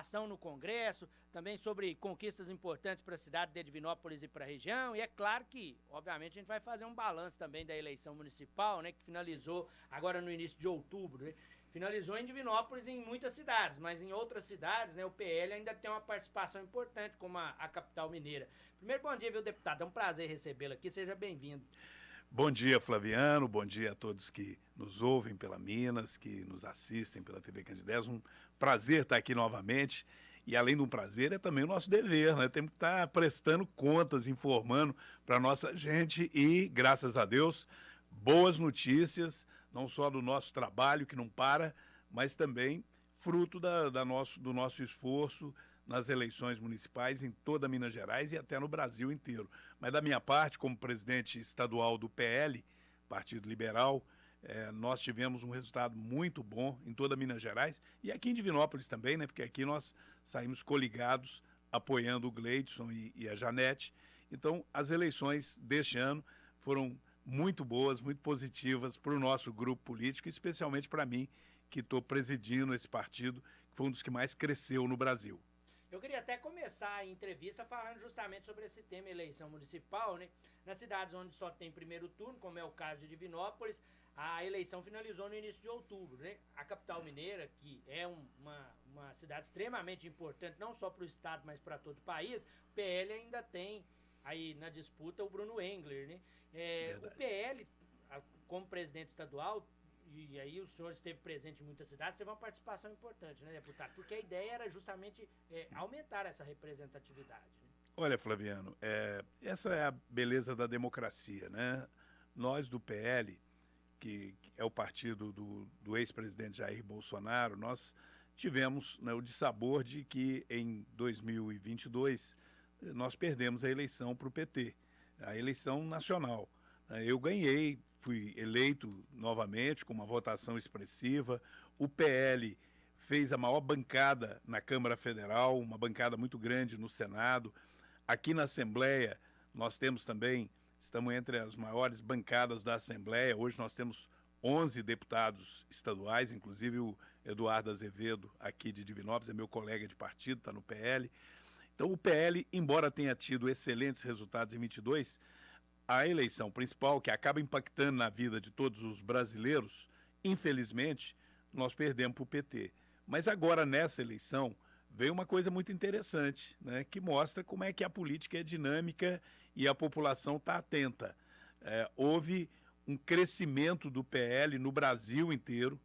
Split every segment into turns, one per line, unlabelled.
participação no Congresso, também sobre conquistas importantes para a cidade de Divinópolis e para a região. E é claro que, obviamente, a gente vai fazer um balanço também da eleição municipal, né, que finalizou agora no início de outubro, né? Finalizou em Divinópolis e em muitas cidades, mas em outras cidades, né, o PL ainda tem uma participação importante, como a capital mineira. Primeiro, bom dia, viu, deputado? É um prazer recebê-lo aqui, seja bem-vindo.
Bom dia, Flaviano. Bom dia a todos que nos ouvem pela Minas, que nos assistem pela TV Candidez. Um prazer estar aqui novamente. E além de um prazer, é também o nosso dever, né? Temos que estar prestando contas, informando para a nossa gente e, graças a Deus, boas notícias, não só do nosso trabalho, que não para, mas também fruto do nosso esforço nas eleições municipais em toda Minas Gerais e até no Brasil inteiro. Mas da minha parte, como presidente estadual do PL, Partido Liberal, nós tivemos um resultado muito bom em toda Minas Gerais e aqui em Divinópolis também, né? Porque aqui nós saímos coligados apoiando o Gleidson e a Janete. Então, as eleições deste ano foram muito boas, muito positivas para o nosso grupo político, especialmente para mim, que estou presidindo esse partido, que foi um dos que mais cresceu no Brasil.
Eu queria até começar a entrevista falando justamente sobre esse tema eleição municipal, né? Nas cidades onde só tem primeiro turno, como é o caso de Divinópolis, a eleição finalizou no início de outubro, né? A capital mineira, que é uma cidade extremamente importante, não só para o estado, mas para todo o país, o PL ainda tem aí na disputa o Bruno Engler, né? O PL, como presidente estadual, e aí o senhor esteve presente em muitas cidades, teve uma participação importante, né, deputado? Porque a ideia era justamente aumentar essa representatividade. Né?
Olha, Flaviano, essa é a beleza da democracia, né? Nós do PL, que é o partido do ex-presidente Jair Bolsonaro, nós tivemos, né, o dissabor de que em 2022 nós perdemos a eleição para o PT, a eleição nacional. Eu ganhei, fui eleito novamente com uma votação expressiva. O PL fez a maior bancada na Câmara Federal, uma bancada muito grande no Senado. Aqui na Assembleia, nós temos também, estamos entre as maiores bancadas da Assembleia. Hoje nós temos 11 deputados estaduais, inclusive o Eduardo Azevedo, aqui de Divinópolis, é meu colega de partido, está no PL. Então o PL, embora tenha tido excelentes resultados em 22, a eleição principal, que acaba impactando na vida de todos os brasileiros, infelizmente, nós perdemos para o PT. Mas agora, nessa eleição, veio uma coisa muito interessante, né, que mostra como é que a política é dinâmica e a população está atenta. Houve um crescimento do PL no Brasil inteiro.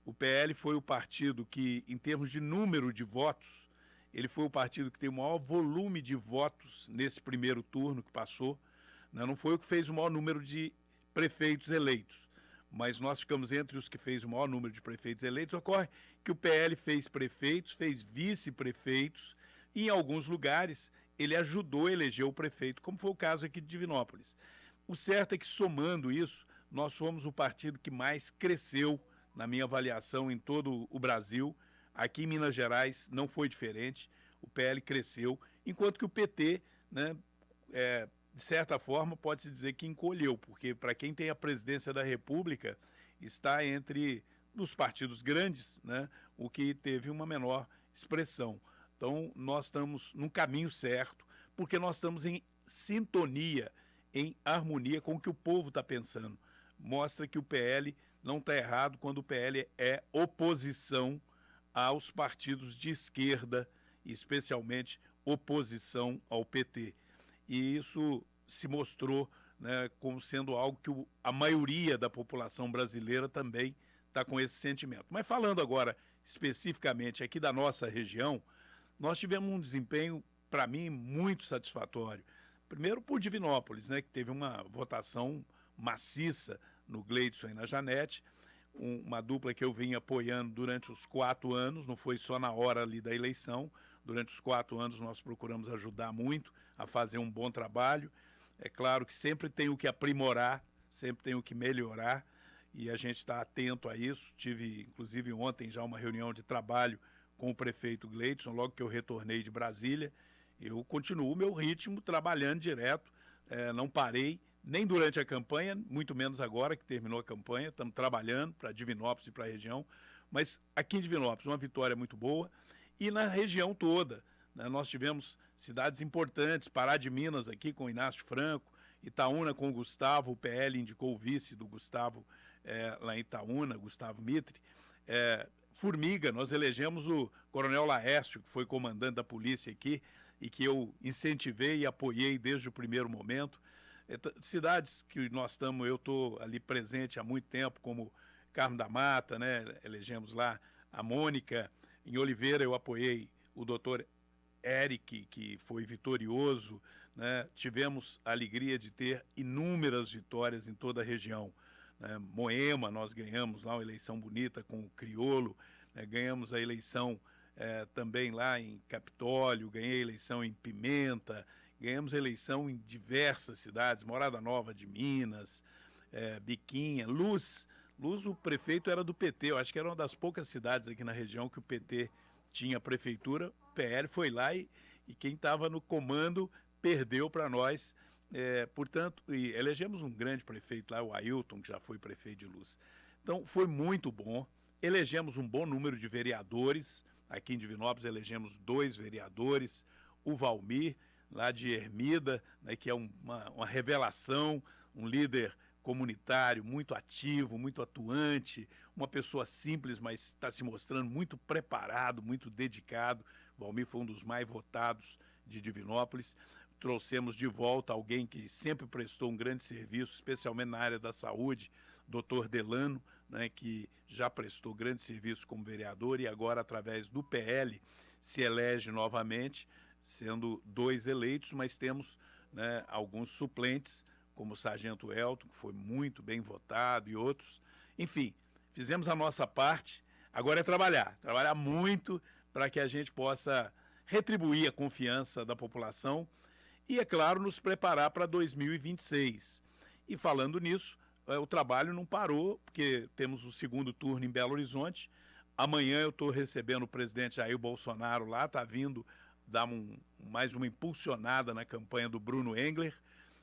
O PL foi o partido que, em termos de número de votos, ele foi o partido que tem o maior volume de votos nesse primeiro turno que passou. Não foi o que fez o maior número de prefeitos eleitos, mas nós ficamos entre os que fez o maior número de prefeitos eleitos. Ocorre que o PL fez prefeitos, fez vice-prefeitos, e em alguns lugares ele ajudou a eleger o prefeito, como foi o caso aqui de Divinópolis. O certo é que, somando isso, nós fomos o partido que mais cresceu, na minha avaliação, em todo o Brasil. Aqui em Minas Gerais não foi diferente, o PL cresceu, enquanto que o PT, né, de certa forma, pode-se dizer que encolheu, porque para quem tem a presidência da República, está entre os partidos grandes, né, o que teve uma menor expressão. Então, nós estamos no caminho certo, porque nós estamos em sintonia, em harmonia com o que o povo está pensando. Mostra que o PL não está errado quando o PL é oposição aos partidos de esquerda, especialmente oposição ao PT. E isso se mostrou, né, como sendo algo que a maioria da população brasileira também está com esse sentimento. Mas falando agora especificamente aqui da nossa região, nós tivemos um desempenho, para mim, muito satisfatório. Primeiro por Divinópolis, né, que teve uma votação maciça no Gleidson e na Janete, uma dupla que eu vim apoiando durante os 4 anos, não foi só na hora ali da eleição. Durante os 4 anos nós procuramos ajudar muito a fazer um bom trabalho. É claro que sempre tem o que aprimorar, sempre tem o que melhorar, e a gente está atento a isso. Tive, inclusive, ontem já uma reunião de trabalho com o prefeito Gleidson, logo que eu retornei de Brasília. Eu continuo o meu ritmo, trabalhando direto, não parei, nem durante a campanha, muito menos agora que terminou a campanha. Estamos trabalhando para Divinópolis e para a região, mas aqui em Divinópolis uma vitória muito boa. e na região toda, né? Nós tivemos cidades importantes, Pará de Minas aqui com o Inácio Franco, Itaúna com o Gustavo, o PL indicou o vice do Gustavo lá em Itaúna, Gustavo Mitre. Formiga, nós elegemos o Coronel Laércio, que foi comandante da polícia aqui, e que eu incentivei e apoiei desde o primeiro momento. Cidades que eu estou ali presente há muito tempo, como Carmo da Mata, né? Elegemos lá a Mônica. Em Oliveira eu apoiei o doutor Eric, que foi vitorioso, né? Tivemos a alegria de ter inúmeras vitórias em toda a região, né? Moema, nós ganhamos lá uma eleição bonita com o Criolo, né? Ganhamos a eleição também lá em Capitólio, ganhei a eleição em Pimenta, ganhamos a eleição em diversas cidades, Morada Nova de Minas, Biquinha, Luz, o prefeito era do PT, eu acho que era uma das poucas cidades aqui na região que o PT tinha prefeitura, o PL foi lá e quem estava no comando perdeu para nós, portanto, e elegemos um grande prefeito lá, o Ailton, que já foi prefeito de Luz. Então, foi muito bom, elegemos um bom número de vereadores, aqui em Divinópolis elegemos 2 vereadores, o Valmir, lá de Ermida, né, que é uma revelação, um líder comunitário muito ativo, muito atuante, uma pessoa simples, mas está se mostrando muito preparado, muito dedicado. O Valmir foi um dos mais votados de Divinópolis. Trouxemos de volta alguém que sempre prestou um grande serviço, especialmente na área da saúde, doutor Delano, né, que já prestou grande serviço como vereador e agora, através do PL, se elege novamente, sendo 2 eleitos, mas temos, né, alguns suplentes, como o Sargento Elton, que foi muito bem votado, e outros. Enfim, fizemos a nossa parte, agora é trabalhar muito para que a gente possa retribuir a confiança da população e, é claro, nos preparar para 2026. E falando nisso, o trabalho não parou, porque temos o segundo turno em Belo Horizonte. Amanhã eu estou recebendo o presidente Jair Bolsonaro lá, está vindo dar mais uma impulsionada na campanha do Bruno Engler.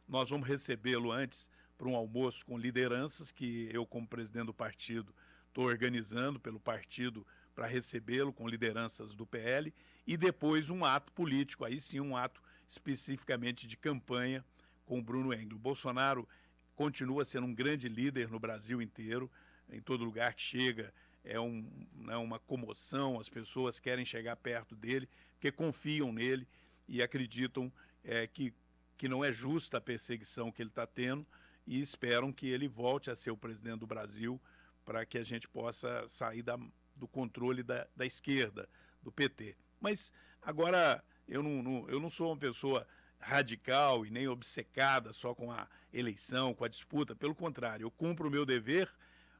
Nós vamos recebê-lo antes para um almoço com lideranças que eu, como presidente do partido, estou organizando pelo partido para recebê-lo com lideranças do PL e depois um ato político, aí sim um ato especificamente de campanha com o Bruno Engler. O Bolsonaro continua sendo um grande líder no Brasil inteiro, em todo lugar que chega uma comoção, as pessoas querem chegar perto dele, porque confiam nele e acreditam que não é justa a perseguição que ele está tendo e esperam que ele volte a ser o presidente do Brasil para que a gente possa sair do controle da esquerda, do PT. Mas agora eu não sou uma pessoa radical e nem obcecada só com a eleição, com a disputa, pelo contrário, eu cumpro o meu dever,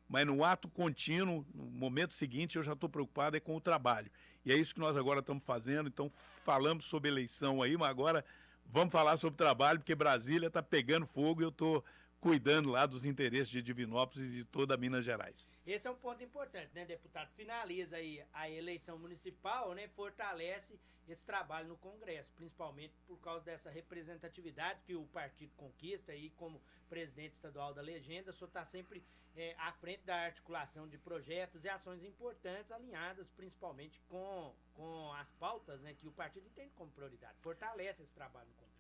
mas no ato contínuo, no momento seguinte, eu já estou preocupado com o trabalho. E é isso que nós agora estamos fazendo, então falamos sobre eleição aí, mas agora vamos falar sobre trabalho, porque Brasília está pegando fogo e eu estou cuidando lá dos interesses de Divinópolis e de toda Minas Gerais.
Esse é um ponto importante, né, deputado? Finaliza aí a eleição municipal, né, fortalece esse trabalho no Congresso, principalmente por causa dessa representatividade que o partido conquista aí como presidente estadual da legenda. O senhor está sempre à frente da articulação de projetos e ações importantes alinhadas principalmente com as pautas, né, que o partido entende como prioridade. Fortalece esse trabalho no Congresso.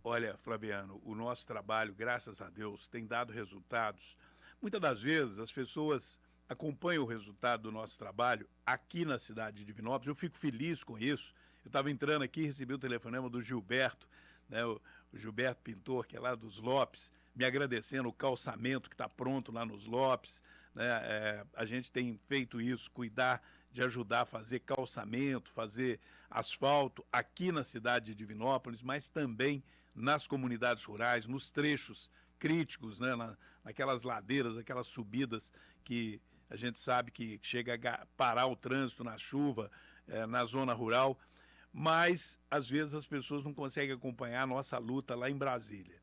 Olha, Flaviano, o nosso trabalho, graças a Deus, tem dado resultados. Muitas das vezes as pessoas acompanham o resultado do nosso trabalho aqui na cidade de Divinópolis. Eu fico feliz com isso. Eu estava entrando aqui e recebi o telefonema do Gilberto, né, o Gilberto Pintor, que é lá dos Lopes, me agradecendo o calçamento que está pronto lá nos Lopes. Né, a gente tem feito isso, cuidar de ajudar a fazer calçamento, fazer asfalto aqui na cidade de Divinópolis, mas também nas comunidades rurais, nos trechos críticos, né, naquelas ladeiras, aquelas subidas que a gente sabe que chega a parar o trânsito na chuva, na zona rural, mas às vezes as pessoas não conseguem acompanhar a nossa luta lá em Brasília.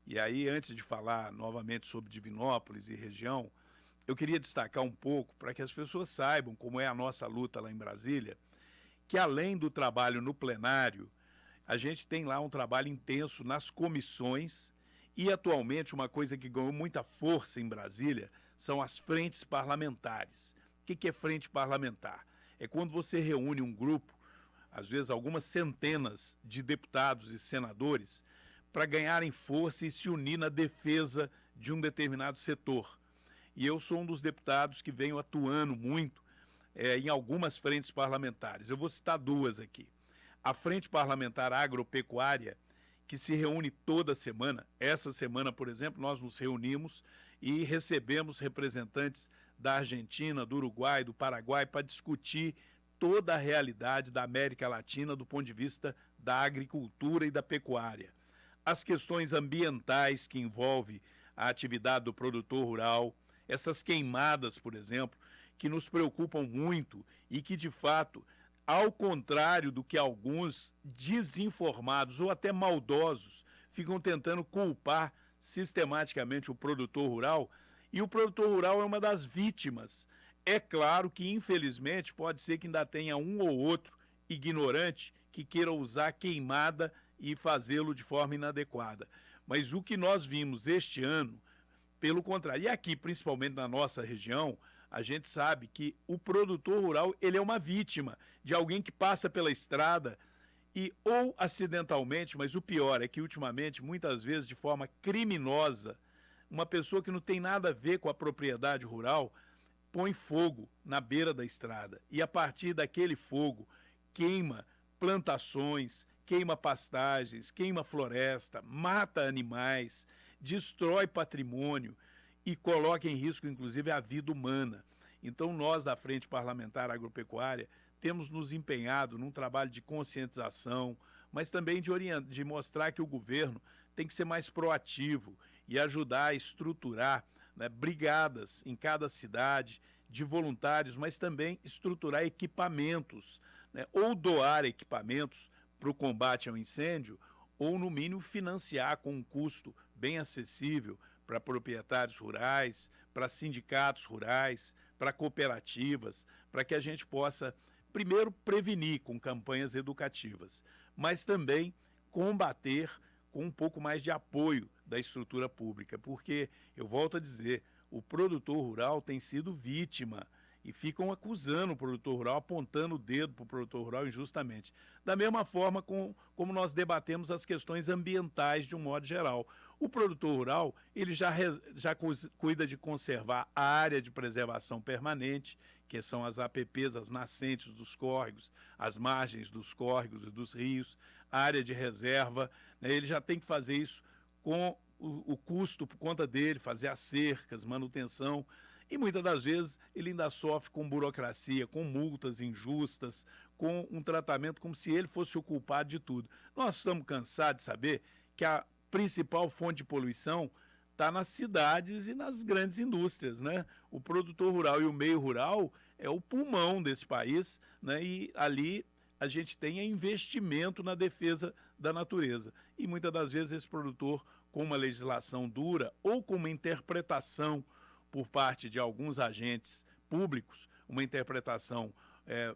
E aí, antes de falar novamente sobre Divinópolis e região, eu queria destacar um pouco para que as pessoas saibam como é a nossa luta lá em Brasília, que além do trabalho no plenário, a gente tem lá um trabalho intenso nas comissões e atualmente uma coisa que ganhou muita força em Brasília são as frentes parlamentares. O que é frente parlamentar? É quando você reúne um grupo às vezes algumas centenas de deputados e senadores para ganharem força e se unir na defesa de um determinado setor. E eu sou um dos deputados que venho atuando muito em algumas frentes parlamentares. Eu vou citar duas aqui. A Frente Parlamentar Agropecuária, que se reúne toda semana. Essa semana, por exemplo, nós nos reunimos e recebemos representantes da Argentina, do Uruguai, do Paraguai, para discutir toda a realidade da América Latina do ponto de vista da agricultura e da pecuária. As questões ambientais que envolvem a atividade do produtor rural, essas queimadas, por exemplo, que nos preocupam muito e que, de fato, ao contrário do que alguns desinformados ou até maldosos ficam tentando culpar sistematicamente o produtor rural, e o produtor rural é uma das vítimas. É claro que, infelizmente, pode ser que ainda tenha um ou outro ignorante que queira usar queimada e fazê-lo de forma inadequada. Mas o que nós vimos este ano, pelo contrário, e aqui, principalmente na nossa região, a gente sabe que o produtor rural ele é uma vítima de alguém que passa pela estrada e ou acidentalmente, mas o pior é que ultimamente, muitas vezes de forma criminosa, uma pessoa que não tem nada a ver com a propriedade rural põe fogo na beira da estrada e a partir daquele fogo queima plantações, queima pastagens, queima floresta, mata animais, destrói patrimônio e coloca em risco, inclusive, a vida humana. Então, nós, da Frente Parlamentar Agropecuária, temos nos empenhado num trabalho de conscientização, mas também de mostrar que o governo tem que ser mais proativo e ajudar a estruturar, né, brigadas em cada cidade de voluntários, mas também estruturar equipamentos, né, ou doar equipamentos para o combate ao incêndio, ou, no mínimo, financiar com um custo bem acessível para proprietários rurais, para sindicatos rurais, para cooperativas, para que a gente possa, primeiro, prevenir com campanhas educativas, mas também combater com um pouco mais de apoio da estrutura pública, porque, eu volto a dizer, o produtor rural tem sido vítima e ficam acusando o produtor rural, apontando o dedo para o produtor rural injustamente. Da mesma forma como nós debatemos as questões ambientais de um modo geral. O produtor rural ele já cuida de conservar a área de preservação permanente, que são as APPs, as nascentes dos córregos, as margens dos córregos e dos rios, a área de reserva, né, ele já tem que fazer isso com o custo por conta dele, fazer as cercas, manutenção. E muitas das vezes ele ainda sofre com burocracia, com multas injustas, com um tratamento como se ele fosse o culpado de tudo. Nós estamos cansados de saber que a principal fonte de poluição está nas cidades e nas grandes indústrias, né? O produtor rural e o meio rural é o pulmão desse país, né? E ali a gente tem investimento na defesa da natureza. E muitas das vezes esse produtor, com uma legislação dura ou com uma interpretação por parte de alguns agentes públicos, uma interpretação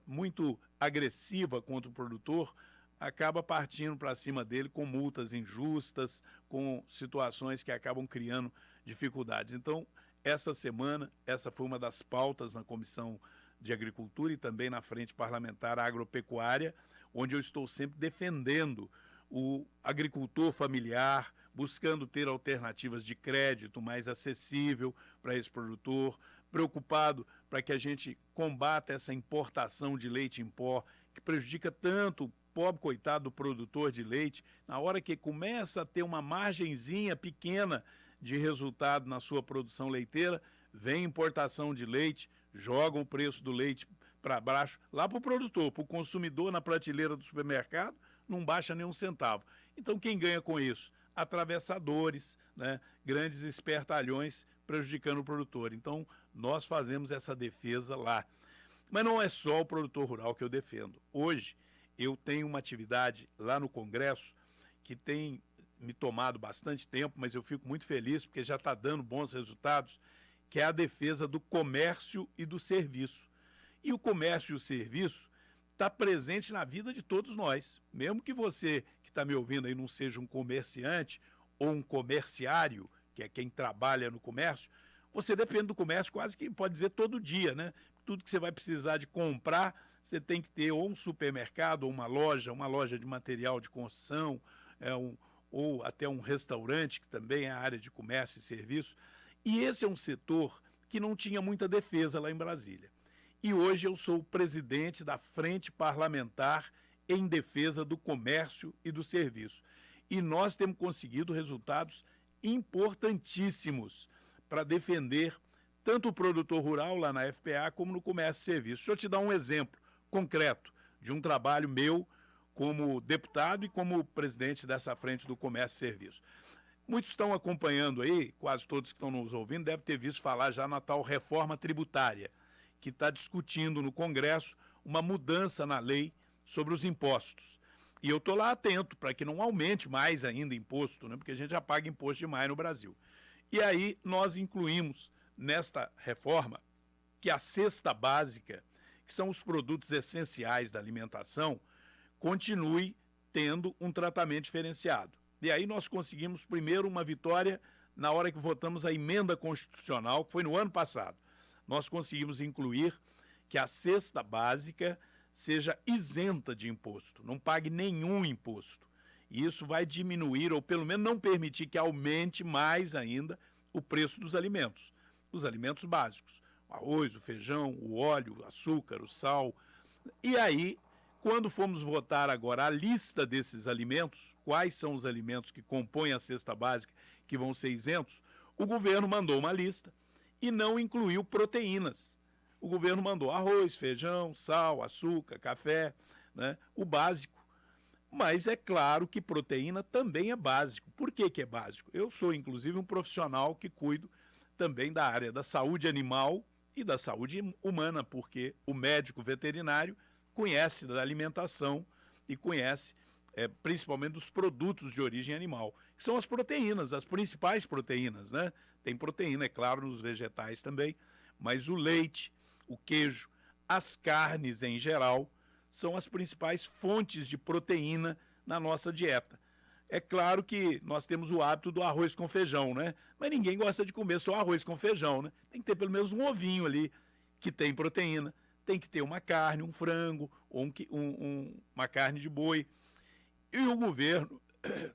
muito agressiva contra o produtor, acaba partindo para cima dele com multas injustas, com situações que acabam criando dificuldades. Então, essa semana, essa foi uma das pautas na Comissão de Agricultura e também na Frente Parlamentar Agropecuária, onde eu estou sempre defendendo o agricultor familiar, buscando ter alternativas de crédito mais acessível para esse produtor, preocupado para que a gente combata essa importação de leite em pó, que prejudica tanto o pobre coitado do produtor de leite, na hora que começa a ter uma margenzinha pequena de resultado na sua produção leiteira, vem importação de leite, jogam o preço do leite para baixo, lá para o produtor, para o consumidor na prateleira do supermercado, não baixa nem um centavo. Então quem ganha com isso? Atravessadores, né, grandes espertalhões prejudicando o produtor. Então, nós fazemos essa defesa lá. Mas não é só o produtor rural que eu defendo. Hoje, eu tenho uma atividade lá no Congresso que tem me tomado bastante tempo, mas eu fico muito feliz porque já está dando bons resultados, que é a defesa do comércio e do serviço. E o comércio e o serviço está presente na vida de todos nós. Mesmo que você que está me ouvindo aí não seja um comerciante ou um comerciário, que é quem trabalha no comércio, você depende do comércio quase que pode dizer todo dia, né? Tudo que você vai precisar de comprar, você tem que ter ou um supermercado ou uma loja de material de construção, ou até um restaurante, que também é a área de comércio e serviço. E esse é um setor que não tinha muita defesa lá em Brasília. E hoje eu sou o presidente da Frente Parlamentar em Defesa do Comércio e do Serviço. E nós temos conseguido resultados importantíssimos para defender tanto o produtor rural lá na FPA como no comércio e serviço. Deixa eu te dar um exemplo concreto de um trabalho meu como deputado e como presidente dessa frente do comércio e serviço. Muitos estão acompanhando aí, quase todos que estão nos ouvindo, devem ter visto falar já na tal reforma tributária, que está discutindo no Congresso uma mudança na lei sobre os impostos. E eu estou lá atento para que não aumente mais ainda imposto, né? Porque a gente já paga imposto demais no Brasil. E aí nós incluímos nesta reforma que a cesta básica, que são os produtos essenciais da alimentação, continue tendo um tratamento diferenciado. E aí nós conseguimos primeiro uma vitória na hora que votamos a emenda constitucional, que foi no ano passado. Nós conseguimos incluir que a cesta básica seja isenta de imposto, não pague nenhum imposto. E isso vai diminuir, ou pelo menos não permitir que aumente mais ainda o preço dos alimentos básicos. O arroz, o feijão, o óleo, o açúcar, o sal. E aí, quando fomos votar agora a lista desses alimentos, quais são os alimentos que compõem a cesta básica que vão ser isentos, o governo mandou uma lista e não incluiu proteínas. O governo mandou arroz, feijão, sal, açúcar, café, né? O básico. Mas é claro que proteína também é básico. Por que que é básico? Eu sou, inclusive, um profissional que cuido também da área da saúde animal e da saúde humana, porque o médico veterinário conhece da alimentação e conhece principalmente dos produtos de origem animal, que são as proteínas, as principais proteínas, né? Tem proteína, é claro, nos vegetais também, mas o leite, o queijo, as carnes em geral, são as principais fontes de proteína na nossa dieta. É claro que nós temos o hábito do arroz com feijão, né? Mas ninguém gosta de comer só arroz com feijão, né? Tem que ter pelo menos um ovinho ali que tem proteína, tem que ter uma carne, um frango, ou uma carne de boi. E o governo...
Fica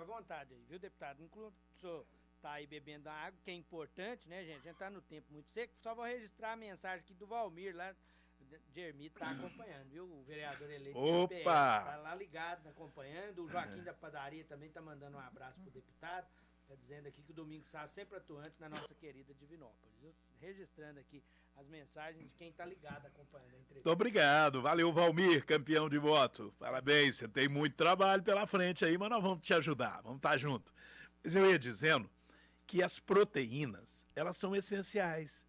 à vontade aí, viu, deputado? Enquanto o senhor está aí bebendo água, que é importante, né, gente? A gente está no tempo muito seco. Só vou registrar a mensagem aqui do Valmir, lá de Ermita, está acompanhando, viu? O vereador eleito do PL. Está lá ligado, acompanhando. O Joaquim da Padaria também está mandando um abraço pro deputado. Está dizendo aqui que o Domingo Sá sempre atuante na nossa querida Divinópolis. Viu? Registrando aqui as mensagens de quem está ligado acompanhando a entrevista.
Muito obrigado. Valeu, Valmir, campeão de voto. Parabéns, você tem muito trabalho pela frente aí, mas nós vamos te ajudar, vamos estar juntos. Mas eu ia dizendo que as proteínas, elas são essenciais.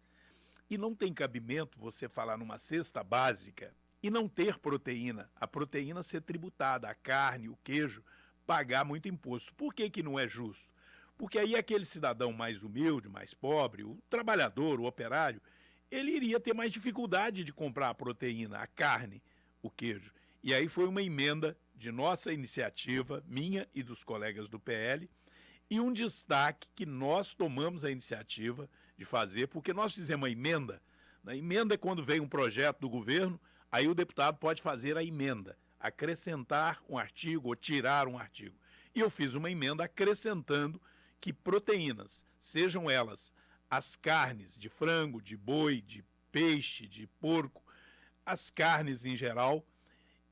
E não tem cabimento você falar numa cesta básica e não ter proteína. A proteína ser tributada, a carne, o queijo, pagar muito imposto. Por que que não é justo? Porque aí aquele cidadão mais humilde, mais pobre, o trabalhador, o operário, ele iria ter mais dificuldade de comprar a proteína, a carne, o queijo. E aí foi uma emenda de nossa iniciativa, minha e dos colegas do PL, e um destaque que nós tomamos a iniciativa de fazer, porque nós fizemos uma emenda. A emenda é quando vem um projeto do governo, aí o deputado pode fazer a emenda, acrescentar um artigo ou tirar um artigo. E eu fiz uma emenda acrescentando que proteínas, sejam elas as carnes de frango, de boi, de peixe, de porco, as carnes em geral,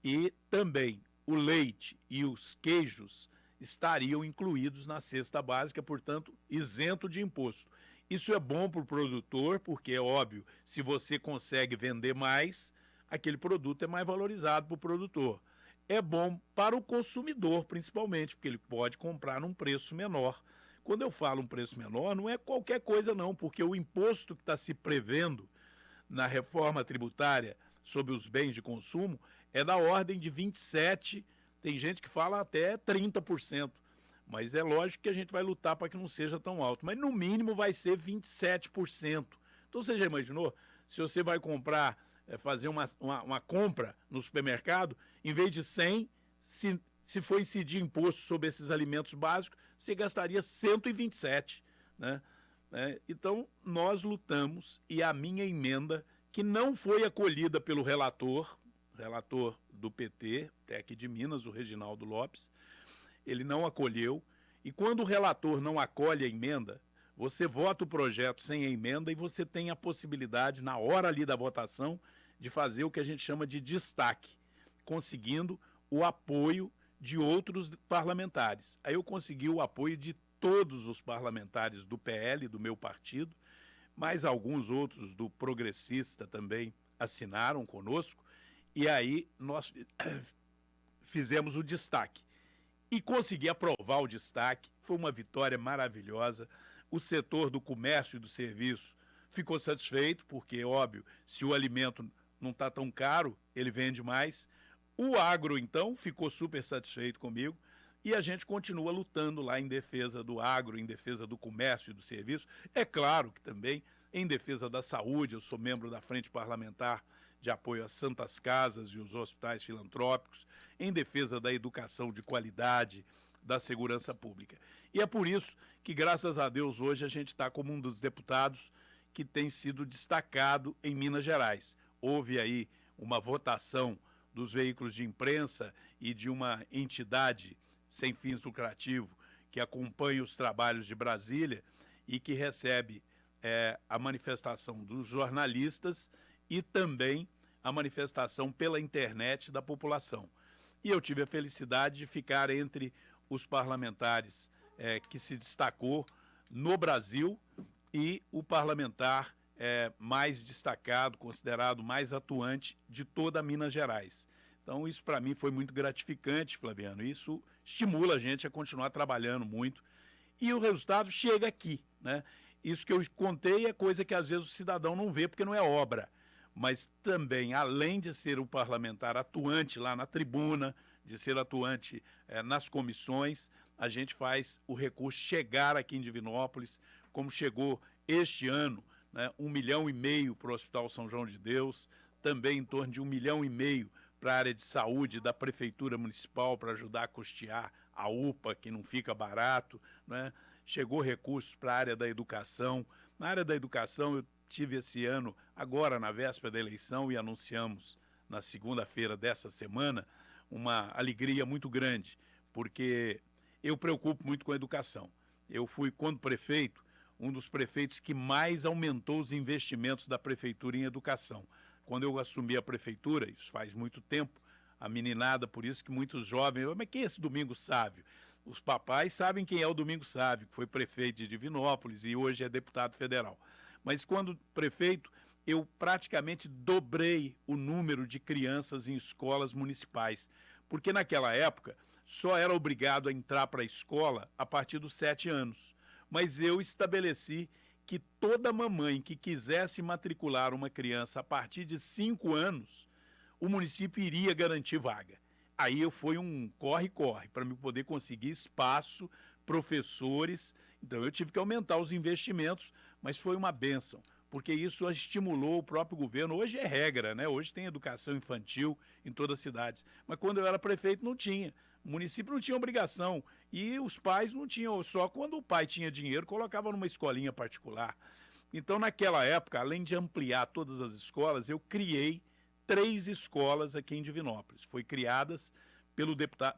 e também o leite e os queijos estariam incluídos na cesta básica, portanto, isento de imposto. Isso é bom para o produtor, porque é óbvio, se você consegue vender mais, aquele produto é mais valorizado para o produtor. É bom para o consumidor, principalmente, porque ele pode comprar num preço menor. Quando eu falo um preço menor, não é qualquer coisa não, porque o imposto que está se prevendo na reforma tributária sobre os bens de consumo é da ordem de 27%, tem gente que fala até 30%, mas é lógico que a gente vai lutar para que não seja tão alto, mas no mínimo vai ser 27%. Então você já imaginou, se você vai comprar, fazer uma compra no supermercado, em vez de 100, se for incidir imposto sobre esses alimentos básicos, você gastaria 127, né? Então, nós lutamos e a minha emenda, que não foi acolhida pelo relator do PT, até aqui de Minas, o Reginaldo Lopes. Ele não acolheu. E quando o relator não acolhe a emenda, você vota o projeto sem a emenda e você tem a possibilidade, na hora ali da votação, de fazer o que a gente chama de destaque, conseguindo o apoio de outros parlamentares. Aí eu consegui o apoio de todos os parlamentares do PL, do meu partido, mas alguns outros do Progressista também assinaram conosco, e aí nós fizemos o destaque. E consegui aprovar o destaque, foi uma vitória maravilhosa. O setor do comércio e do serviço ficou satisfeito, porque, óbvio, se o alimento não está tão caro, ele vende mais. O agro, então, ficou super satisfeito comigo, e a gente continua lutando lá em defesa do agro, em defesa do comércio e do serviço. É claro que também em defesa da saúde. Eu sou membro da Frente Parlamentar de Apoio às Santas Casas e os Hospitais Filantrópicos, em defesa da educação de qualidade, da segurança pública. E é por isso que, graças a Deus, hoje a gente está como um dos deputados que tem sido destacado em Minas Gerais. Houve aí uma votação dos veículos de imprensa e de uma entidade sem fins lucrativos que acompanha os trabalhos de Brasília e que recebe a manifestação dos jornalistas e também a manifestação pela internet da população. E eu tive a felicidade de ficar entre os parlamentares que se destacou no Brasil e o parlamentar mais destacado, considerado mais atuante de toda Minas Gerais. Então, isso para mim foi muito gratificante, Flaviano. Isso estimula a gente a continuar trabalhando muito. E o resultado chega aqui, né? Isso que eu contei é coisa que às vezes o cidadão não vê porque não é obra. Mas também, além de ser um parlamentar atuante lá na tribuna, de ser atuante nas comissões, a gente faz o recurso chegar aqui em Divinópolis, como chegou este ano, né, 1,5 milhão para o Hospital São João de Deus, também em torno de 1,5 milhão para a área de saúde da Prefeitura Municipal, para ajudar a custear a UPA, que não fica barato, né? Chegou recursos para a área da educação. Na área da educação, eu tive esse ano, agora na véspera da eleição, e anunciamos na segunda-feira dessa semana, uma alegria muito grande, porque eu preocupo muito com a educação. Eu fui, quando prefeito, um dos prefeitos que mais aumentou os investimentos da prefeitura em educação. Quando eu assumi a prefeitura, isso faz muito tempo, a meninada, por isso que muitos jovens, mas quem é esse Domingos Sávio? Os papais sabem quem é o Domingos Sávio, que foi prefeito de Divinópolis e hoje é deputado federal. Mas quando prefeito, eu praticamente dobrei o número de crianças em escolas municipais, porque naquela época só era obrigado a entrar para a escola a partir dos 7 anos. Mas eu estabeleci que toda mamãe que quisesse matricular uma criança a partir de 5 anos, o município iria garantir vaga. Aí foi um corre-corre para me poder conseguir espaço, professores. Então eu tive que aumentar os investimentos, mas foi uma bênção, porque isso estimulou o próprio governo. Hoje é regra, né? Hoje tem educação infantil em todas as cidades, mas quando eu era prefeito não tinha. O município não tinha obrigação e os pais não tinham, só quando o pai tinha dinheiro colocava numa escolinha particular. Então naquela época, além de ampliar todas as escolas, eu criei 3 escolas aqui em Divinópolis. Foi criadas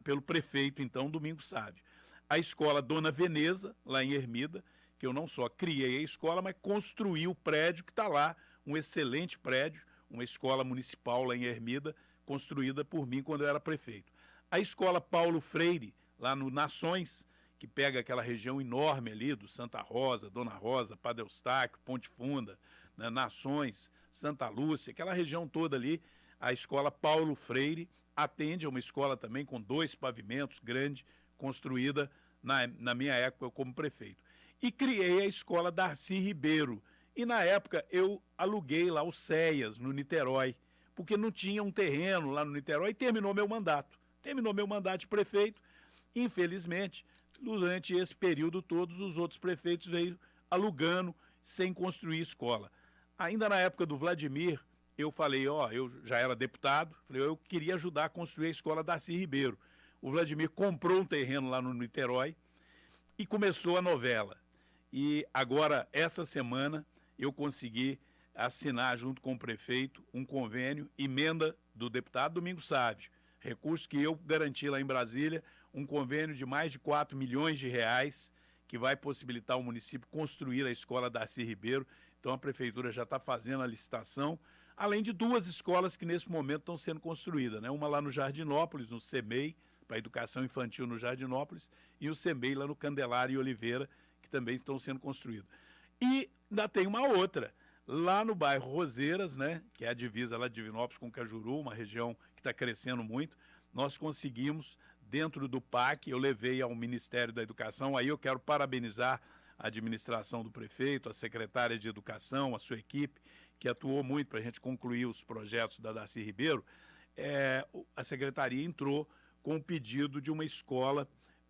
pelo prefeito, então, Domingos Sávio. A escola Dona Veneza, lá em Ermida, que eu não só criei a escola, mas construí o prédio que está lá, um excelente prédio, uma escola municipal lá em Ermida, construída por mim quando eu era prefeito. A escola Paulo Freire, lá no Nações, que pega aquela região enorme ali, do Santa Rosa, Dona Rosa, Padre Eustáquio, Ponte Funda, né, Nações, Santa Lúcia, aquela região toda ali, a escola Paulo Freire atende a uma escola também com 2 pavimentos, grande, construída na minha época como prefeito. E criei a escola Darcy Ribeiro. E na época eu aluguei lá o CEAS, no Niterói, porque não tinha um terreno lá no Niterói e terminou meu mandato. Terminou meu mandato de prefeito. Infelizmente, durante esse período, todos os outros prefeitos veio alugando sem construir escola. Ainda na época do Vladimir, eu falei, eu já era deputado, falei, eu queria ajudar a construir a escola Darcy Ribeiro. O Vladimir comprou um terreno lá no Niterói e começou a novela. E agora, essa semana, eu consegui assinar junto com o prefeito um convênio, emenda do deputado Domingos Sávio, recurso que eu garanti lá em Brasília, um convênio de mais de 4 milhões de reais, que vai possibilitar o município construir a escola Darcy Ribeiro. Então a prefeitura já está fazendo a licitação, além de 2 escolas que nesse momento estão sendo construídas, né? Uma lá no Jardinópolis, no CEMEI, para educação infantil no Jardinópolis, e o CEMEI lá no Candelário e Oliveira, que também estão sendo construídos. E ainda tem uma outra, lá no bairro Roseiras, né, que é a divisa lá de Divinópolis com Cajuru, uma região que está crescendo muito, nós conseguimos, dentro do PAC, eu levei ao Ministério da Educação, aí eu quero parabenizar a administração do prefeito, a secretária de Educação, a sua equipe, que atuou muito para a gente concluir os projetos da Darcy Ribeiro. A secretaria entrou com o pedido de uma escola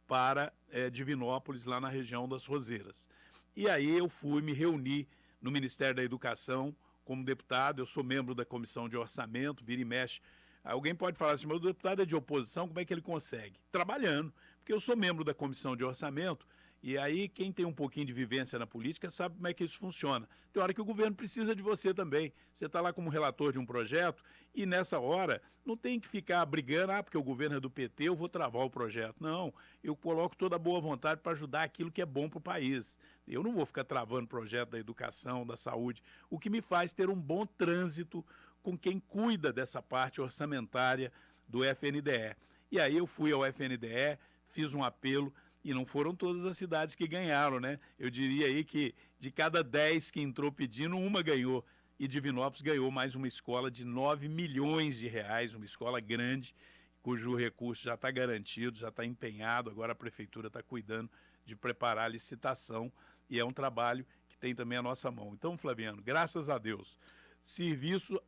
para Divinópolis, lá na região das Roseiras. E aí eu fui me reunir no Ministério da Educação como deputado, eu sou membro da Comissão de Orçamento, vira e mexe. Alguém pode falar assim, mas o deputado é de oposição, como é que ele consegue? Trabalhando, porque eu sou membro da Comissão de Orçamento, e aí quem tem um pouquinho de vivência na política sabe como é que isso funciona. Tem hora que o governo precisa de você também. Você está lá como relator de um projeto e nessa hora não tem que ficar brigando, porque o governo é do PT, eu vou travar o projeto. Não, eu coloco toda a boa vontade para ajudar aquilo que é bom para o país. Eu não vou ficar travando projeto da educação, da saúde, o que me faz ter um bom trânsito com quem cuida dessa parte orçamentária do FNDE. E aí eu fui ao FNDE, fiz um apelo, e não foram todas as cidades que ganharam, né? Eu diria aí que de cada 10 que entrou pedindo, uma ganhou. E Divinópolis ganhou mais uma escola de 9 milhões de reais, uma escola grande, cujo recurso já está garantido, já está empenhado. Agora a prefeitura está cuidando de preparar a licitação e é um trabalho que tem também a nossa mão. Então, Flaviano, graças a Deus, serviço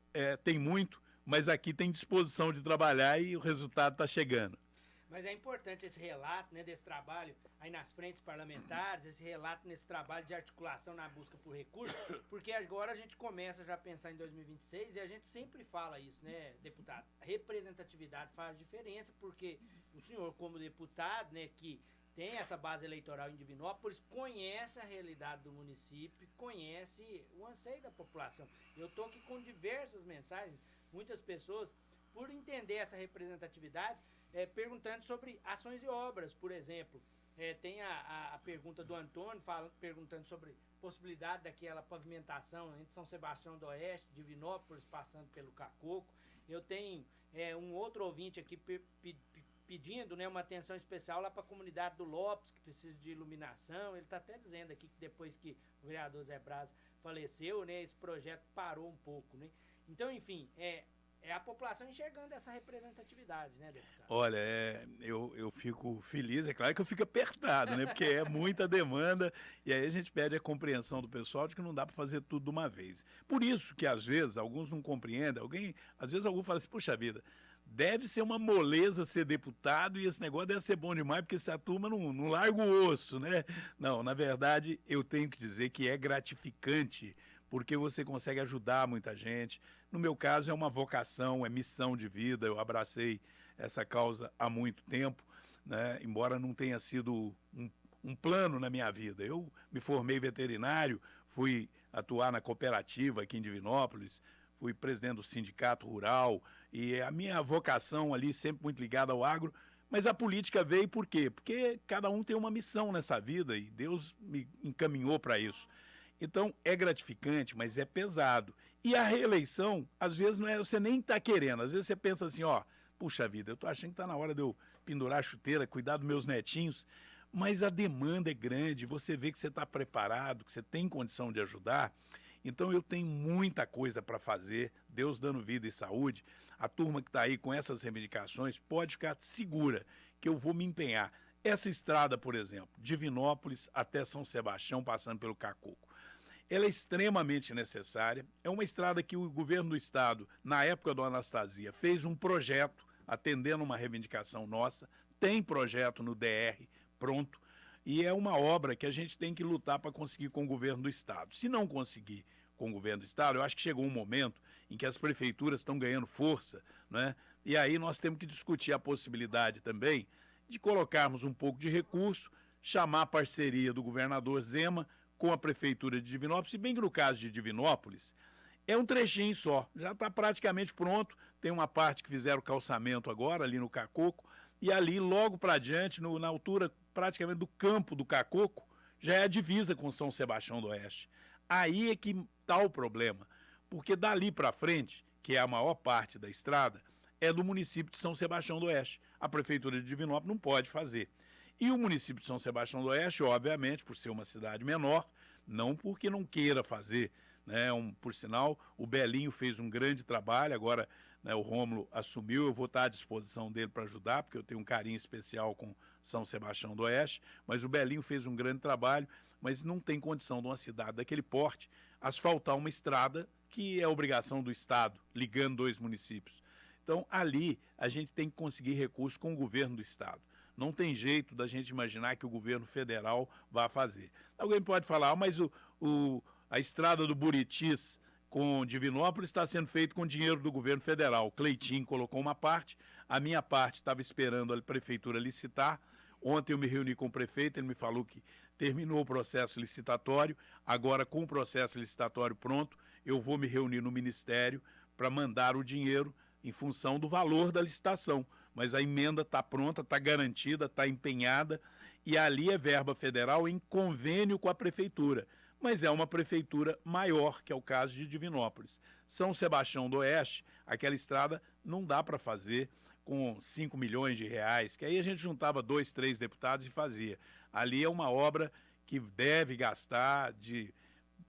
tem muito, mas aqui tem disposição de trabalhar e o resultado está chegando.
Mas é importante esse relato, né, desse trabalho aí nas frentes parlamentares, esse relato nesse trabalho de articulação na busca por recursos, porque agora a gente começa já a pensar em 2026 e a gente sempre fala isso, né, deputado? A representatividade faz diferença, porque o senhor, como deputado, né, que tem essa base eleitoral em Divinópolis, conhece a realidade do município, conhece o anseio da população. Eu estou aqui com diversas mensagens, muitas pessoas, por entender essa representatividade, perguntando sobre ações e obras, por exemplo. Tem a pergunta do Antônio, perguntando sobre possibilidade daquela pavimentação entre São Sebastião do Oeste, Divinópolis, passando pelo Cacoco. Eu tenho um outro ouvinte aqui pedindo, né, uma atenção especial lá para a comunidade do Lopes, que precisa de iluminação. Ele está até dizendo aqui que depois que o vereador Zé Braz faleceu, né, esse projeto parou um pouco, né? Então, enfim, é a população enxergando essa representatividade, né, deputado?
Olha, eu fico feliz, é claro que eu fico apertado, né, porque é muita demanda, e aí a gente pede a compreensão do pessoal de que não dá para fazer tudo de uma vez. Por isso que, às vezes, alguns não compreendem, às vezes algum fala assim, puxa vida, deve ser uma moleza ser deputado e esse negócio deve ser bom demais, porque essa turma não larga o osso, né? Não, na verdade, eu tenho que dizer que é gratificante, porque você consegue ajudar muita gente. No meu caso, é uma vocação, é missão de vida, eu abracei essa causa há muito tempo, né? Embora não tenha sido um plano na minha vida. Eu me formei veterinário, fui atuar na cooperativa aqui em Divinópolis, fui presidente do sindicato rural, e a minha vocação ali sempre muito ligada ao agro, mas a política veio por quê? Porque cada um tem uma missão nessa vida e Deus me encaminhou para isso. Então, é gratificante, mas é pesado. E a reeleição, às vezes, não é, você nem está querendo. Às vezes você pensa assim, puxa vida, eu estou achando que está na hora de eu pendurar a chuteira, cuidar dos meus netinhos, mas a demanda é grande, você vê que você está preparado, que você tem condição de ajudar. Então, eu tenho muita coisa para fazer, Deus dando vida e saúde. A turma que está aí com essas reivindicações pode ficar segura que eu vou me empenhar. Essa estrada, por exemplo, Divinópolis até São Sebastião, passando pelo Cacoco, ela é extremamente necessária. É uma estrada que o governo do estado, na época do Anastasia, fez um projeto atendendo uma reivindicação nossa, tem projeto no DR pronto, e é uma obra que a gente tem que lutar para conseguir com o governo do estado. Se não conseguir com o governo do estado, eu acho que chegou um momento em que as prefeituras estão ganhando força, né? E aí nós temos que discutir a possibilidade também de colocarmos um pouco de recurso, chamar a parceria do governador Zema com a prefeitura de Divinópolis, se bem que no caso de Divinópolis, É um trechinho só, já está praticamente pronto. Tem uma parte que fizeram calçamento agora, ali no Cacoco, e ali, logo para adiante, na altura praticamente do campo do Cacoco, já é a divisa com São Sebastião do Oeste. Aí é que está o problema, porque dali para frente, que é a maior parte da estrada, é do município de São Sebastião do Oeste. A Prefeitura de Divinópolis não pode fazer. E o município de São Sebastião do Oeste, obviamente, por ser uma cidade menor, não porque não queira fazer, né? Por sinal, o Belinho fez um grande trabalho, agora, né, o Rômulo assumiu, eu vou estar à disposição dele para ajudar, porque eu tenho um carinho especial com São Sebastião do Oeste, mas o Belinho fez um grande trabalho, mas não tem condição de uma cidade daquele porte asfaltar uma estrada que é obrigação do Estado, ligando dois municípios. Então, ali, a gente tem que conseguir recursos com o governo do Estado. Não tem jeito da gente imaginar que o governo federal vá fazer. Alguém pode falar, mas a estrada do Buritis com Divinópolis está sendo feita com dinheiro do governo federal. O Cleitinho colocou uma parte, a minha parte estava esperando a prefeitura licitar. Ontem eu me reuni com o prefeito, ele me falou que terminou o processo licitatório. Agora, com o processo licitatório pronto, eu vou me reunir no Ministério para mandar o dinheiro em função do valor da licitação. Mas a emenda está pronta, está garantida, está empenhada, e ali é verba federal em convênio com a prefeitura. Mas é uma prefeitura maior, que é o caso de Divinópolis. São Sebastião do Oeste, aquela estrada não dá para fazer com 5 milhões de reais, que aí a gente juntava 2, 3 deputados e fazia. Ali é uma obra que deve gastar de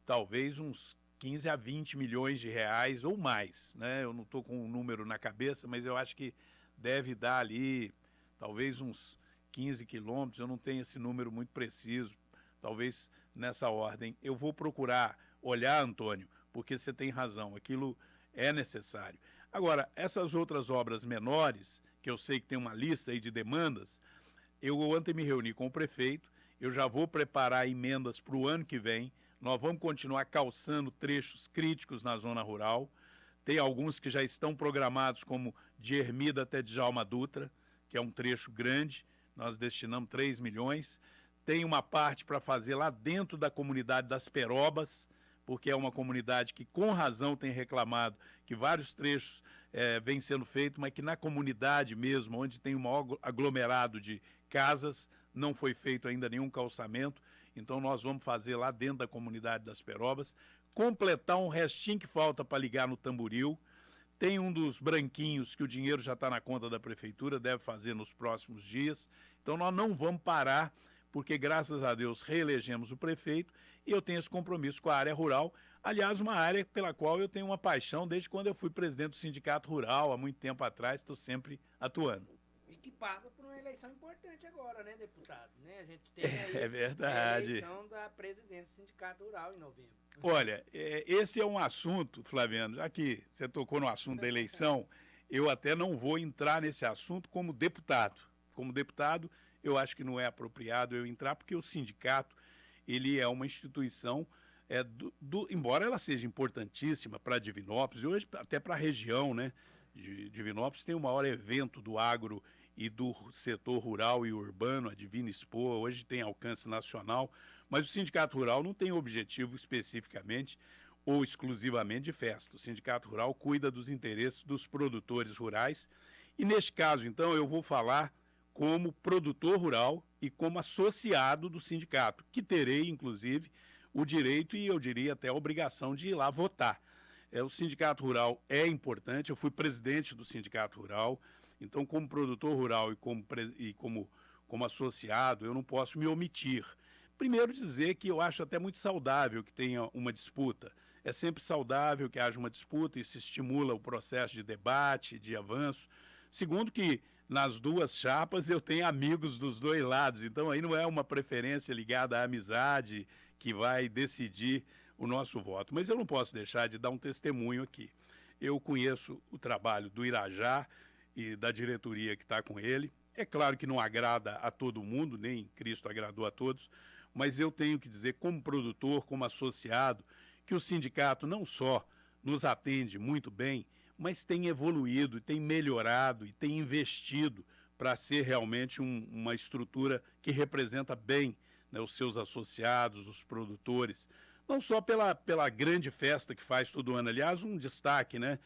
talvez uns 15 a 20 milhões de reais ou mais, né? Eu não estou com um número na cabeça, mas eu acho que deve dar ali talvez uns 15 quilômetros, eu não tenho esse número muito preciso, talvez nessa ordem. Eu vou procurar olhar, Antônio, porque você tem razão, aquilo é necessário. Agora, essas outras obras menores, que eu sei que tem uma lista aí de demandas, eu ontem me reuni com o prefeito, eu já vou preparar emendas para o ano que vem, nós vamos continuar calçando trechos críticos na zona rural. Tem alguns que já estão programados, como de Ermida até Djalma Dutra, que é um trecho grande, nós destinamos 3 milhões. Tem uma parte para fazer lá dentro da comunidade das Perobas, porque é uma comunidade que, com razão, tem reclamado que vários trechos vêm sendo feitos, mas que na comunidade mesmo, onde tem um maior aglomerado de casas, não foi feito ainda nenhum calçamento. Então, nós vamos fazer lá dentro da comunidade das Perobas, completar um restinho que falta para ligar no Tamboril. Tem um dos branquinhos que o dinheiro já está na conta da prefeitura, deve fazer nos próximos dias. Então, nós não vamos parar, porque, graças a Deus, reelegemos o prefeito e eu tenho esse compromisso com a área rural. Aliás, uma área pela qual eu tenho uma paixão desde quando eu fui presidente do Sindicato Rural, há muito tempo atrás, estou sempre atuando.
E que passa por uma eleição importante agora, né, deputado? Né? A gente tem aí
É verdade.
a eleição da presidência do Sindicato Rural em novembro.
Olha, esse é um assunto, Flaviano, já que você tocou no assunto da eleição, eu até não vou entrar nesse assunto como deputado. Como deputado, eu acho que não é apropriado eu entrar, porque o sindicato, ele é uma instituição, embora ela seja importantíssima para Divinópolis, e hoje até para a região, né? Divinópolis tem o maior evento do agro e do setor rural e urbano, a Divina Expo, hoje tem alcance nacional, mas o Sindicato Rural não tem objetivo especificamente ou exclusivamente de festa. O Sindicato Rural cuida dos interesses dos produtores rurais e, neste caso, então, eu vou falar como produtor rural e como associado do sindicato, que terei, inclusive, o direito e, eu diria, até a obrigação de ir lá votar. O Sindicato Rural é importante, eu fui presidente do Sindicato Rural, então, como produtor rural e como associado, eu não posso me omitir. Primeiro, dizer que eu acho até muito saudável que tenha uma disputa. É sempre saudável que haja uma disputa, isso estimula o processo de debate, de avanço. Segundo, que nas duas chapas eu tenho amigos dos dois lados, então aí não é uma preferência ligada à amizade que vai decidir o nosso voto. Mas eu não posso deixar de dar um testemunho aqui. Eu conheço o trabalho do Irajá e da diretoria que está com ele. É claro que não agrada a todo mundo, nem Cristo agradou a todos, mas eu tenho que dizer, como produtor, como associado, que o sindicato não só nos atende muito bem, mas tem evoluído, tem melhorado e tem investido para ser realmente uma estrutura que representa bem, né, os seus associados, os produtores. não só pela grande festa que faz todo ano. Aliás, um destaque, né?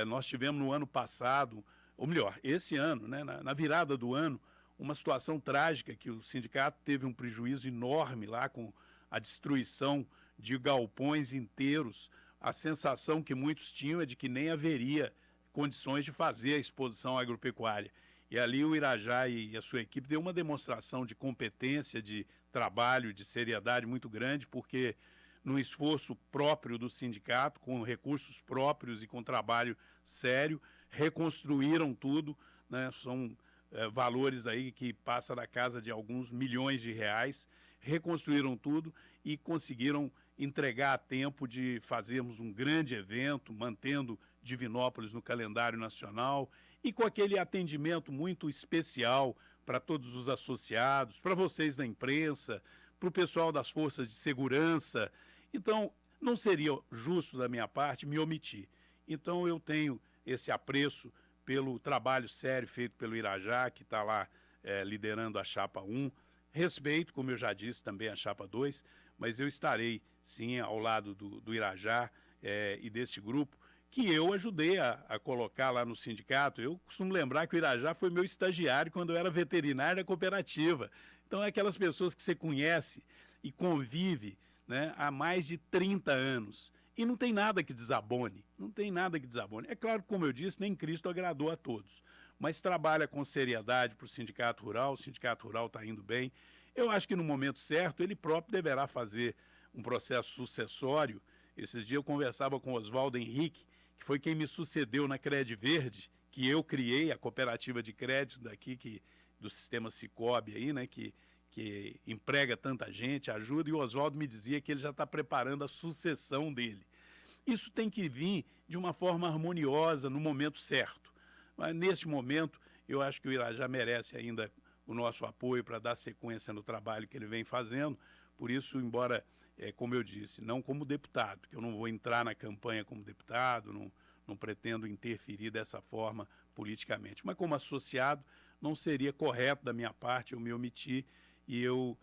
Nós tivemos no ano passado, ou melhor, esse ano, né, na virada do ano, uma situação trágica que o sindicato teve um prejuízo enorme lá com a destruição de galpões inteiros. A sensação que muitos tinham é de que nem haveria condições de fazer a exposição agropecuária. E ali o Irajá e a sua equipe deu uma demonstração de competência, de trabalho, de seriedade muito grande, porque no esforço próprio do sindicato, com recursos próprios e com trabalho sério, reconstruíram tudo, né? São valores aí que passam da casa de alguns milhões de reais, reconstruíram tudo e conseguiram entregar a tempo de fazermos um grande evento, mantendo Divinópolis no calendário nacional e com aquele atendimento muito especial para todos os associados, para vocês da imprensa, para o pessoal das forças de segurança. Então, não seria justo da minha parte me omitir. Então, eu tenho esse apreço pelo trabalho sério feito pelo Irajá, que está lá liderando a Chapa 1. Respeito, como eu já disse, também a Chapa 2, mas eu estarei, sim, ao lado do Irajá e deste grupo, que eu ajudei a colocar lá no sindicato. Eu costumo lembrar que o Irajá foi meu estagiário quando eu era veterinário da cooperativa. Então, é aquelas pessoas que você conhece e convive, né, há mais de 30 anos. E não tem nada que desabone, não tem nada que desabone. É claro, como eu disse, nem Cristo agradou a todos, mas trabalha com seriedade para o Sindicato Rural está indo bem. Eu acho que no momento certo ele próprio deverá fazer um processo sucessório. Esses dias eu conversava com Oswaldo Henrique, que foi quem me sucedeu na Cred Verde, que eu criei, a cooperativa de crédito daqui, do sistema Sicob aí, né, que emprega tanta gente, ajuda, e o Oswaldo me dizia que ele já está preparando a sucessão dele. Isso tem que vir de uma forma harmoniosa, no momento certo. Mas, neste momento, eu acho que o Irajá merece ainda o nosso apoio para dar sequência no trabalho que ele vem fazendo. Por isso, embora, como eu disse, não como deputado, porque eu não vou entrar na campanha como deputado, não pretendo interferir dessa forma politicamente, mas como associado, não seria correto da minha parte eu me omitir. E eu,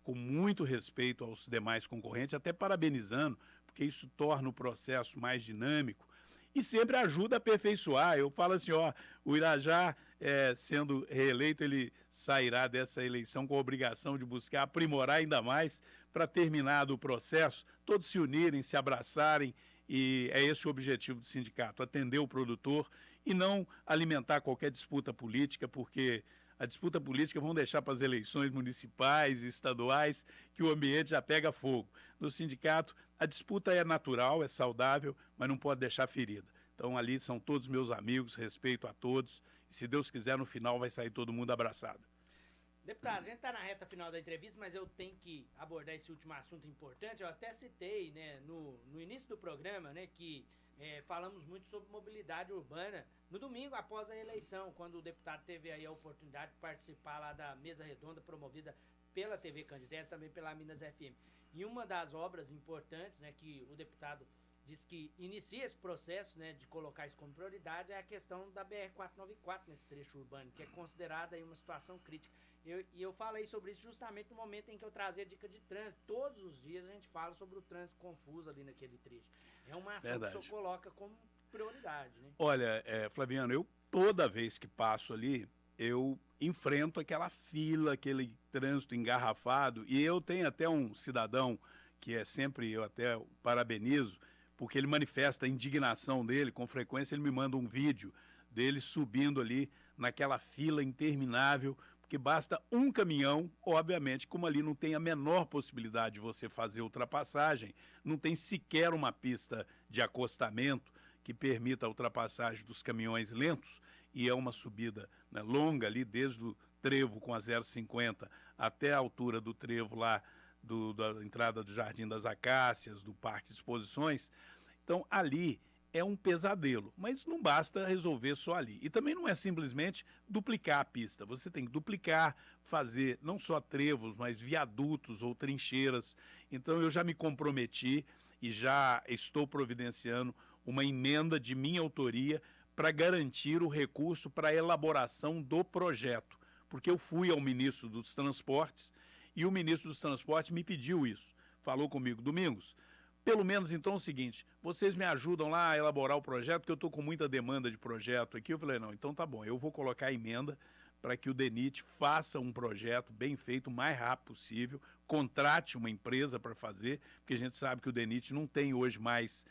com muito respeito aos demais concorrentes, até parabenizando, porque isso torna o processo mais dinâmico e sempre ajuda a aperfeiçoar. Eu falo assim, o Irajá, sendo reeleito, ele sairá dessa eleição com a obrigação de buscar aprimorar ainda mais para terminar do processo, todos se unirem, se abraçarem, e é esse o objetivo do sindicato, atender o produtor e não alimentar qualquer disputa política, porque a disputa política vão deixar para as eleições municipais e estaduais, que o ambiente já pega fogo. No sindicato, a disputa é natural, é saudável, mas não pode deixar ferida. Então, ali são todos meus amigos, respeito a todos, e se Deus quiser, no final vai sair todo mundo abraçado.
Deputado, a gente está na reta final da entrevista, mas eu tenho que abordar esse último assunto importante. Eu até citei, né, no início do programa, né, que falamos muito sobre mobilidade urbana no domingo após a eleição, quando o deputado teve aí a oportunidade de participar lá da mesa redonda promovida pela TV Candidatas, também pela Minas FM. E uma das obras importantes, né, que o deputado diz que inicia esse processo, né, de colocar isso como prioridade, é a questão da BR-494 nesse trecho urbano, que é considerada aí uma situação crítica. Eu falei sobre isso justamente no momento em que eu trazia a dica de trânsito. Todos os dias a gente fala sobre o trânsito confuso ali naquele trecho. É uma ação Verdade. Que o senhor coloca como prioridade, né?
Olha, Flaviano, eu toda vez que passo ali, eu enfrento aquela fila, aquele trânsito engarrafado, e eu tenho até um cidadão que eu até parabenizo, porque ele manifesta a indignação dele, com frequência ele me manda um vídeo dele subindo ali naquela fila interminável, porque basta um caminhão, obviamente, como ali não tem a menor possibilidade de você fazer ultrapassagem, não tem sequer uma pista de acostamento que permita a ultrapassagem dos caminhões lentos, e é uma subida, né, longa ali, desde o trevo com a 0,50 até a altura do trevo lá, da entrada do Jardim das Acácias, do Parque de Exposições. Então, ali é um pesadelo, mas não basta resolver só ali. E também não é simplesmente duplicar a pista. Você tem que duplicar, fazer não só trevos, mas viadutos ou trincheiras. Então, eu já me comprometi e já estou providenciando uma emenda de minha autoria para garantir o recurso para a elaboração do projeto. Porque eu fui ao ministro dos Transportes e o ministro dos Transportes me pediu isso. falou comigo, Domingos, pelo menos então é o seguinte, vocês me ajudam lá a elaborar o projeto, que eu estou com muita demanda de projeto aqui. Eu falei, não, então tá bom, eu vou colocar a emenda para que o DENIT faça um projeto bem feito o mais rápido possível, contrate uma empresa para fazer, porque a gente sabe que o DENIT não tem hoje mais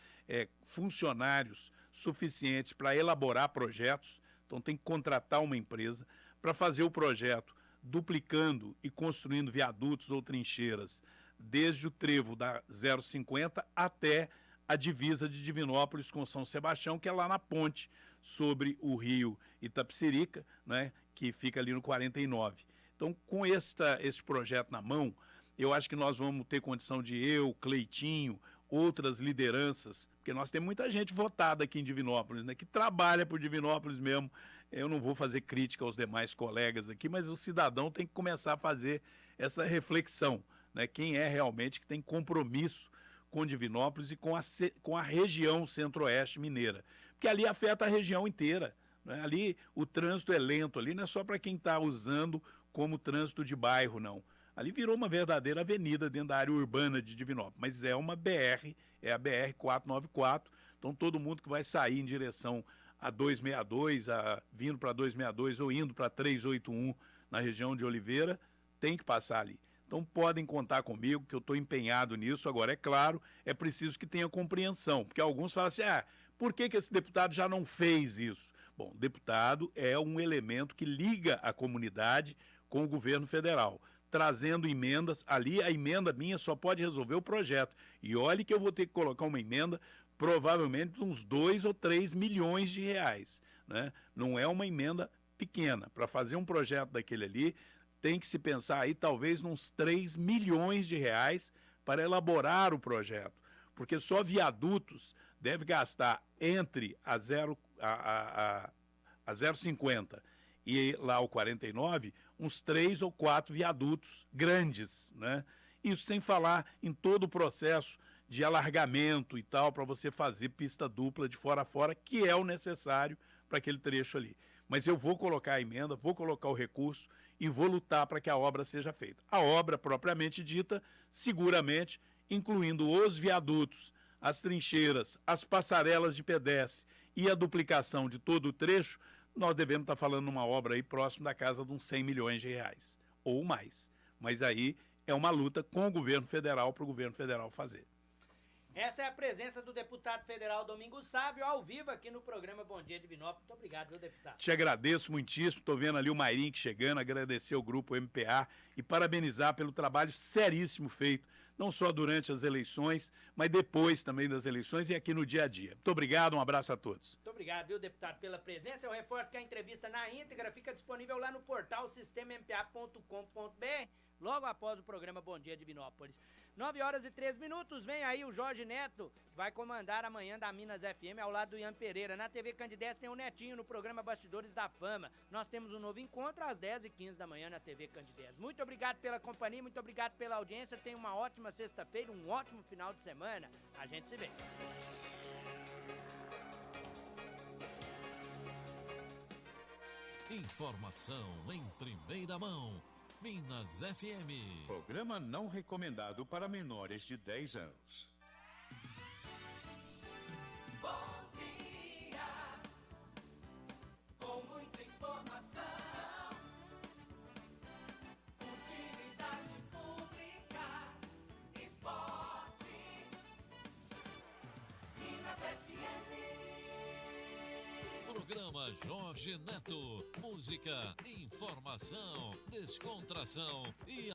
funcionários suficientes para elaborar projetos, então tem que contratar uma empresa para fazer o projeto, duplicando e construindo viadutos ou trincheiras, desde o trevo da 050 até a divisa de Divinópolis com São Sebastião, que é lá na ponte sobre o rio Itapecerica, né, que fica ali no 49. Então, com esse projeto na mão, eu acho que nós vamos ter condição de eu, Cleitinho, outras lideranças, porque nós temos muita gente votada aqui em Divinópolis, né, que trabalha por Divinópolis mesmo. Eu não vou fazer crítica aos demais colegas aqui, mas o cidadão tem que começar a fazer essa reflexão, né, quem é realmente que tem compromisso com Divinópolis e com a região centro-oeste mineira, porque ali afeta a região inteira, né? Ali o trânsito é lento, ali não é só para quem está usando como trânsito de bairro, não. Ali virou uma verdadeira avenida dentro da área urbana de Divinópolis, mas é uma BR, é a BR-494, então todo mundo que vai sair em direção a 262, vindo para 262 ou indo para 381 na região de Oliveira, tem que passar ali. Então podem contar comigo, que eu estou empenhado nisso. Agora, é claro, é preciso que tenha compreensão, porque alguns falam assim, por que esse deputado já não fez isso? Bom, deputado é um elemento que liga a comunidade com o governo federal, trazendo emendas. Ali a emenda minha só pode resolver o projeto. E olhe que eu vou ter que colocar uma emenda provavelmente de uns 2 ou 3 milhões de reais, né? Não é uma emenda pequena. Para fazer um projeto daquele ali, tem que se pensar aí talvez uns 3 milhões de reais para elaborar o projeto, porque só viadutos deve gastar entre a 050 e lá o 49, uns 3 ou 4 viadutos grandes, né? Isso sem falar em todo o processo de alargamento e tal, para você fazer pista dupla de fora a fora, que é o necessário para aquele trecho ali. Mas eu vou colocar a emenda, vou colocar o recurso e vou lutar para que a obra seja feita. A obra propriamente dita, seguramente, incluindo os viadutos, as trincheiras, as passarelas de pedestre e a duplicação de todo o trecho, nós devemos estar falando de uma obra aí próximo da casa de uns 100 milhões de reais, ou mais. Mas aí é uma luta com o governo federal para o governo federal fazer.
Essa é a presença do deputado federal Domingos Sávio, ao vivo aqui no programa Bom Dia Divinópolis. Muito obrigado, viu, deputado?
Te agradeço muitíssimo, estou vendo ali o Mairinho chegando, agradecer ao Grupo MPA e parabenizar pelo trabalho seríssimo feito, não só durante as eleições, mas depois também das eleições e aqui no dia a dia. Muito obrigado, um abraço a todos.
Muito obrigado, viu, deputado, pela presença. Eu reforço que a entrevista na íntegra fica disponível lá no portal sistemampa.com.br, logo após o programa Bom Dia Divinópolis. 9h13, vem aí o Jorge Neto, que vai comandar amanhã da Minas FM ao lado do Ian Pereira. Na TV Candidez tem o Netinho no programa Bastidores da Fama. Nós temos um novo encontro às 10h15 da manhã na TV Candidez. Muito obrigado pela companhia, muito obrigado pela audiência. Tenha uma ótima sexta-feira, um ótimo final de semana. A gente se vê.
Informação em primeira mão. Minas FM.
Programa não recomendado para menores de 10 anos.
Bom dia, com muita informação, utilidade pública, esporte, Minas FM.
Programa Jorge Neto. Música, informação, descontração e